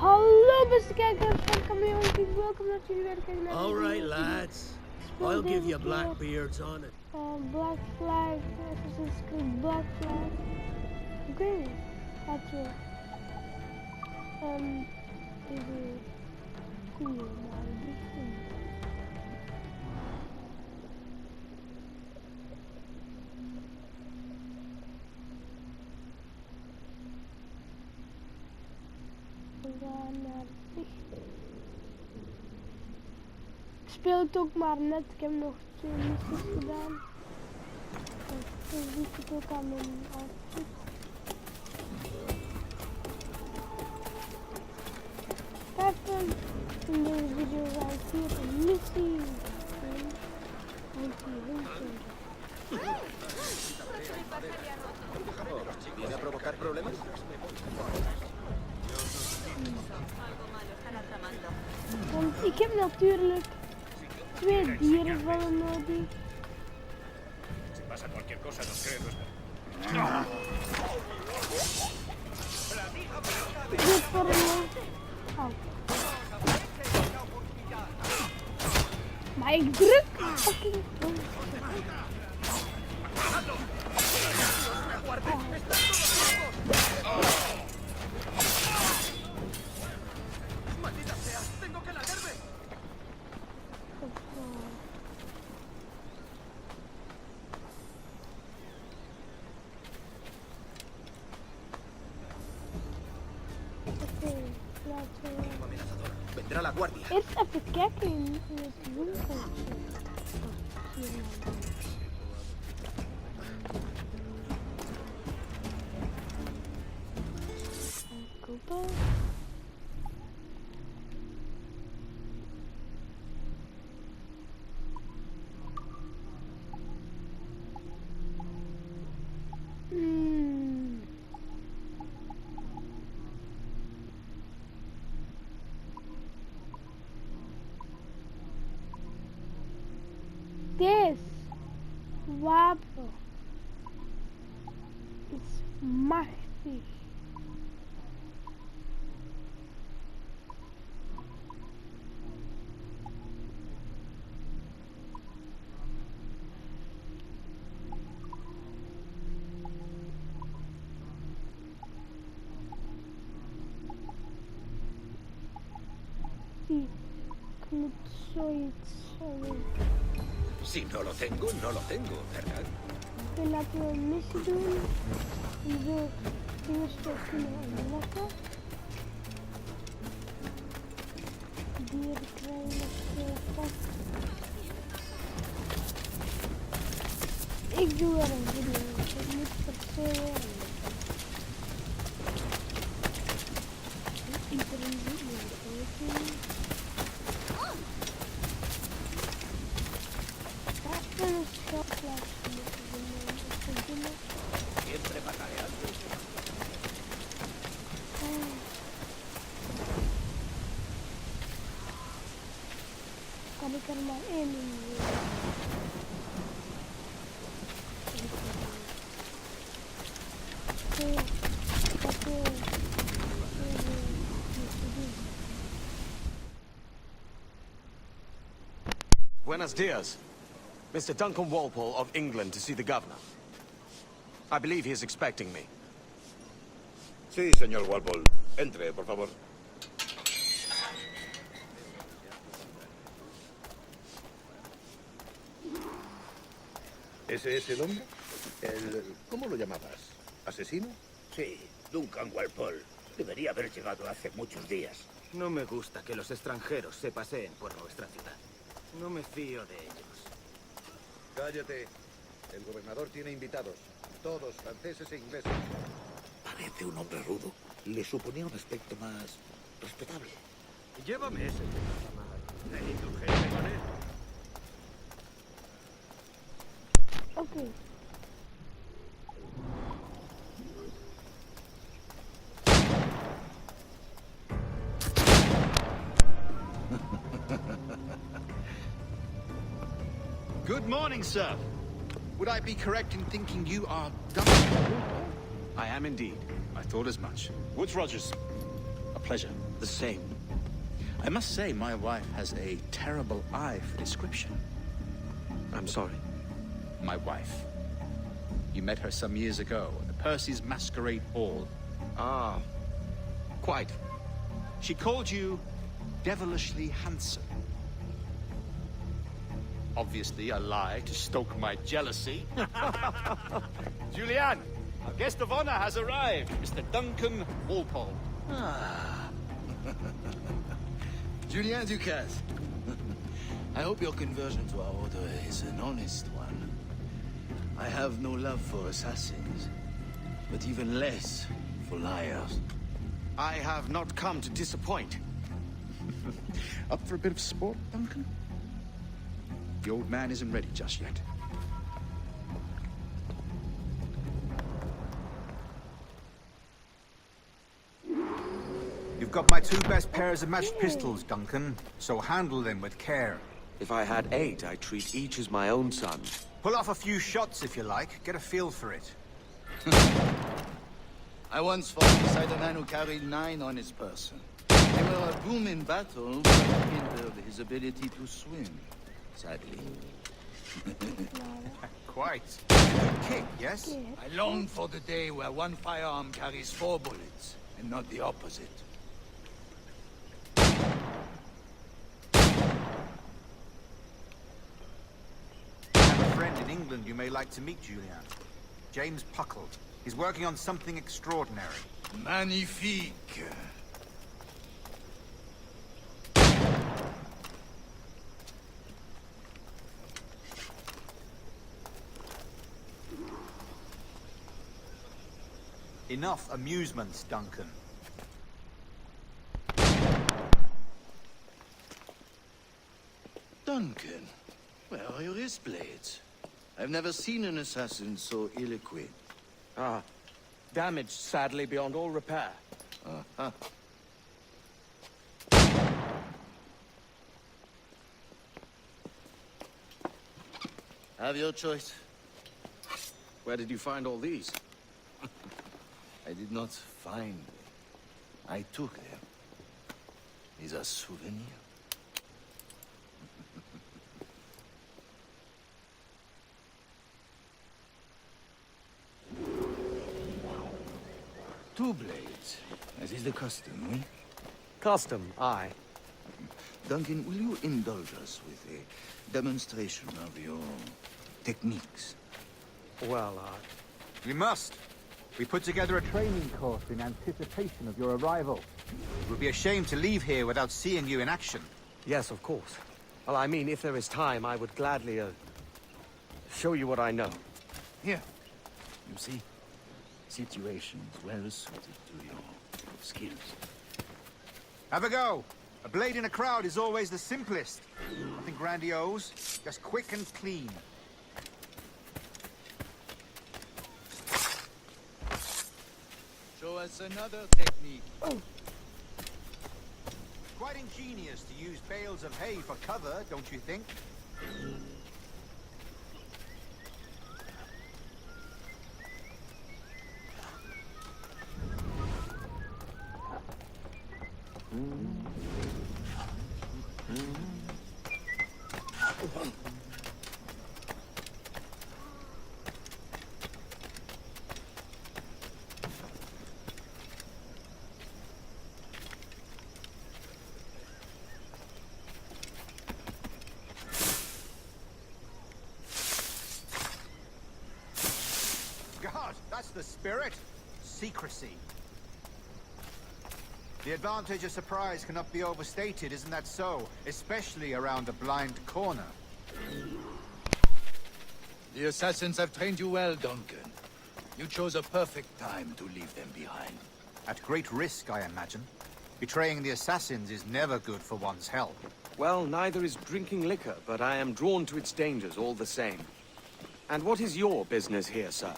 Hallo beste kijkers van Cameo TV, welkom dat jullie weer kijken naar de Alright, lads. I'll give you Blackbeard's on it. Black Flag, Assassin's Creed Black Flag. Oké, laten we deze koeien maar doen. We gaan naar het licht. Ik speel het ook maar net, ik heb nog 2 missies gedaan. Zo zie ik het ook aan mijn outfit. Even in deze video ga ik hier een missie doen. ¿Viene a provocar problemas? Want ik heb natuurlijk 2 dierenvallen nodig. Si pasa cualquier cosa, nos creen nuestra. Dit voor een... Oh. Maar ik druk fucking... ¡Maldita sea! ¡Tengo que largarme! Oké, laten we... Amenazador. Vendrá la guardia. Eerst even kijken in het winkeltje. Kopen. Deze wapen is machtig. Ik moet zoiets hebben. Si no lo tengo, no lo tengo, ¿verdad? Oké, laten we een missie doen. En zo dingen kunnen ontdekken. Dieren krijgen of zo vast. Ik doe er een video. Ik moet per se weer iedereen video kijken. Een schotplaats moeten doen. Siempre mataré algo. Kan ik er maar 1 in doen? Buenos dias. Mr. Duncan Walpole of England to see the governor. I believe he is expecting me. Sí, señor Walpole. Entre, por favor. ¿Ese es el hombre? ¿Cómo lo llamabas? ¿Asesino? Sí, Duncan Walpole. Debería haber llegado hace muchos días. No me gusta que los extranjeros se paseen por nuestra ciudad. No me fío de ellos. Cállate. El gobernador tiene invitados. Todos franceses e ingleses. Parece un hombre rudo. Le suponía un aspecto más respetable. Llévame ese. Ten indulgencia con él. Oké. Good morning, sir. Would I be correct in thinking you are Duncan? I am indeed. I thought as much. Woods Rogers. A pleasure. the same. I must say, my wife has a terrible eye for description. I'm sorry. My wife. You met her some years ago at the Percy's Masquerade Ball. Ah, quite. She called you devilishly handsome. Obviously a lie to stoke my jealousy. Julianne, our guest of honor has arrived, Mr. Duncan Walpole. Julien Ducasse. I hope your conversion to our order is an honest one. I have no love for assassins, but even less for liars. I have not come to disappoint. Up for a bit of sport, Duncan? The old man isn't ready just yet. You've got my 2 best pairs of matched pistols, Duncan, so handle them with care. If I had 8, I'd treat each as my own son. Pull off a few shots if you like, get a feel for it. I once fought beside a man who carried 9 on his person. They were a boom in battle, but hindered his ability to swim, sadly. Quite. Good kick, yes? I long for the day where one firearm carries 4 bullets, and not the opposite. I have a friend in England you may like to meet, Julian. James Puckle. He's working on something extraordinary. Magnifique! Enough amusements, Duncan. Duncan, where are your wrist blades? I've never seen an assassin so ill-equipped. Ah, damaged sadly beyond all repair. Uh-huh. Have your choice. Where did you find all these? I did not find them. I took them. Is a souvenir. Two blades, as is the custom, eh? Custom, aye. Duncan, will you indulge us with a demonstration of your techniques? Well, We must. We put together a training course in anticipation of your arrival. It would be a shame to leave here without seeing you in action. yes, of course. Well, I mean, if there is time, I would gladly, show you what I know. Here. You see? Situations well suited to your skills. Have a go. A blade in a crowd is always the simplest. Nothing grandiose, just quick and clean. Show us another technique. Quite ingenious to use bales of hay for cover, don't you think? God, that's the spirit. Secrecy. The advantage of surprise cannot be overstated, isn't that so? Especially around a blind corner. The assassins have trained you well, Duncan. You chose a perfect time to leave them behind. At great risk, I imagine. Betraying the assassins is never good for one's health. Well, neither is drinking liquor, but I am drawn to its dangers all the same. And what is your business here, sir?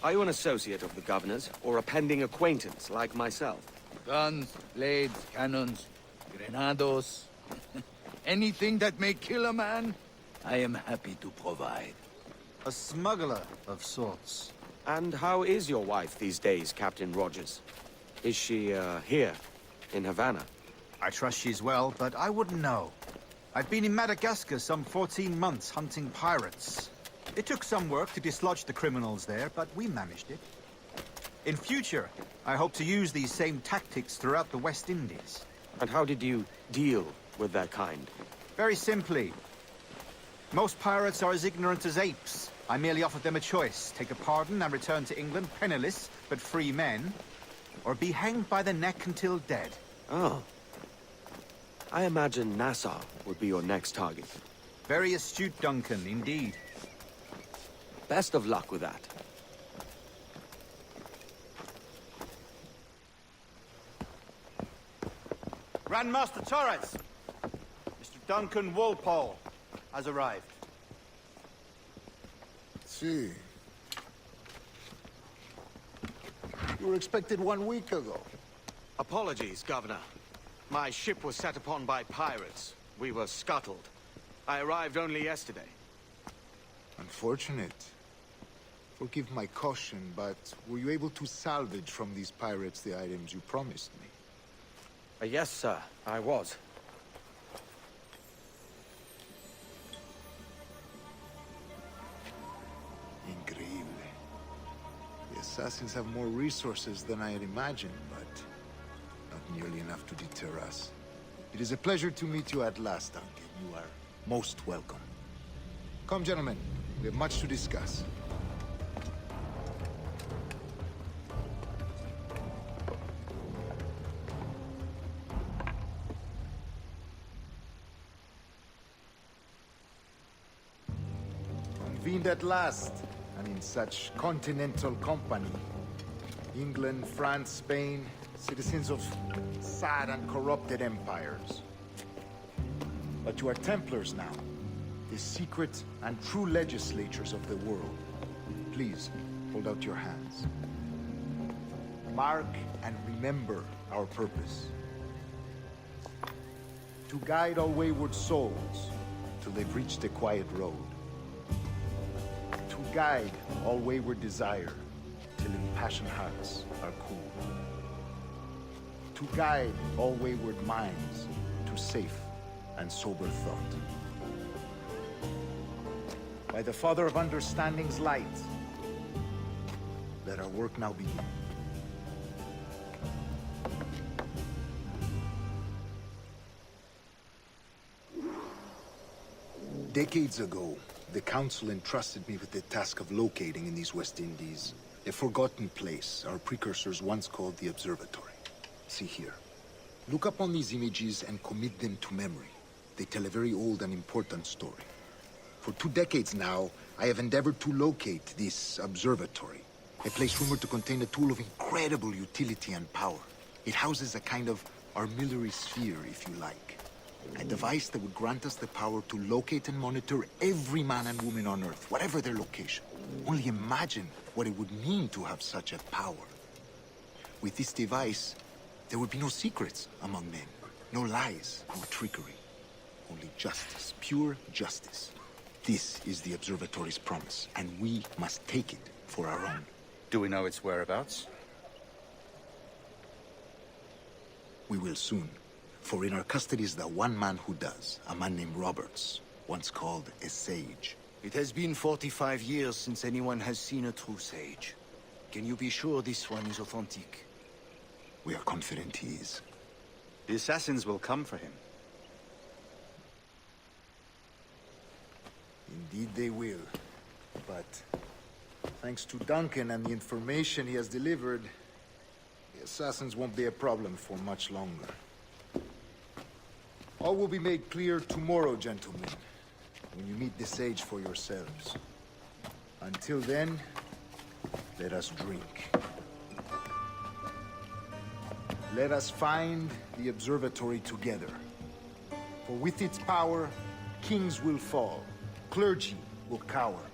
Are you an associate of the governor's, or a pending acquaintance like myself? Guns, blades, cannons, grenados. Anything that may kill a man, I am happy to provide. A smuggler of sorts. And how is your wife these days, Captain Rogers? Is she, here? in Havana. I trust she's well, but I wouldn't know. I've been in Madagascar some 14 months hunting pirates. It took some work to dislodge the criminals there, but we managed it. In future, I hope to use these same tactics throughout the West Indies. And how did you deal with their kind? Very simply. Most pirates are as ignorant as apes. I merely offered them a choice. Take a pardon and return to England penniless, but free men. Or be hanged by the neck until dead. Oh. I imagine Nassau would be your next target. Very astute, Duncan, indeed. Best of luck with that. Grandmaster Torres! Mr. Duncan Walpole has arrived. See. You were expected 1 week ago. Apologies, Governor. My ship was set upon by pirates. We were scuttled. I arrived only yesterday. Unfortunate. Forgive my caution, but were you able to salvage from these pirates the items you promised me? Yes, sir, I was. Increíble. The assassins have more resources than I had imagined, but not nearly enough to deter us. It is a pleasure to meet you at last, Duncan. You are most welcome. Come, gentlemen. We have much to discuss. Convened at last, and in such continental company. England, France, Spain, citizens of sad and corrupted empires. But you are Templars now, the secret and true legislatures of the world. Please, hold out your hands. Mark and remember our purpose. To guide all wayward souls till they've reached a quiet road. To guide all wayward desire till impassioned hearts are cool. To guide all wayward minds to safe and sober thought. By the Father of Understanding's light, let our work now begin. Decades ago, the Council entrusted me with the task of locating in these West Indies a forgotten place our precursors once called the Observatory. See here. Look upon these images and commit them to memory. They tell a very old and important story. For 2 decades now, I have endeavored to locate this observatory, a place rumored to contain a tool of incredible utility and power. It houses a kind of armillary sphere, if you like. A device that would grant us the power to locate and monitor every man and woman on Earth, whatever their location. Only imagine what it would mean to have such a power. With this device, there would be no secrets among men, no lies, no trickery. Only justice, pure justice. This is the Observatory's promise, and we must take it for our own. Do we know its whereabouts? We will soon. For in our custody is the one man who does, a man named Roberts, once called a sage. It has been 45 years since anyone has seen a true sage. Can you be sure this one is authentic? We are confident he is. The assassins will come for him. Indeed they will. But thanks to Duncan and the information he has delivered, the assassins won't be a problem for much longer. All will be made clear tomorrow, gentlemen, when you meet the sage for yourselves. Until then, let us drink. Let us find the observatory together. For with its power, kings will fall, clergy will cower,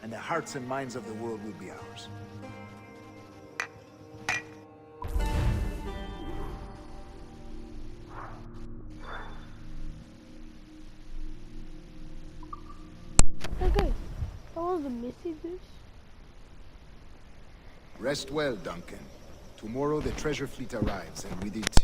and the hearts and minds of the world will be ours. Okay, that was the messages. Rest well, Duncan. Tomorrow the treasure fleet arrives, and with it,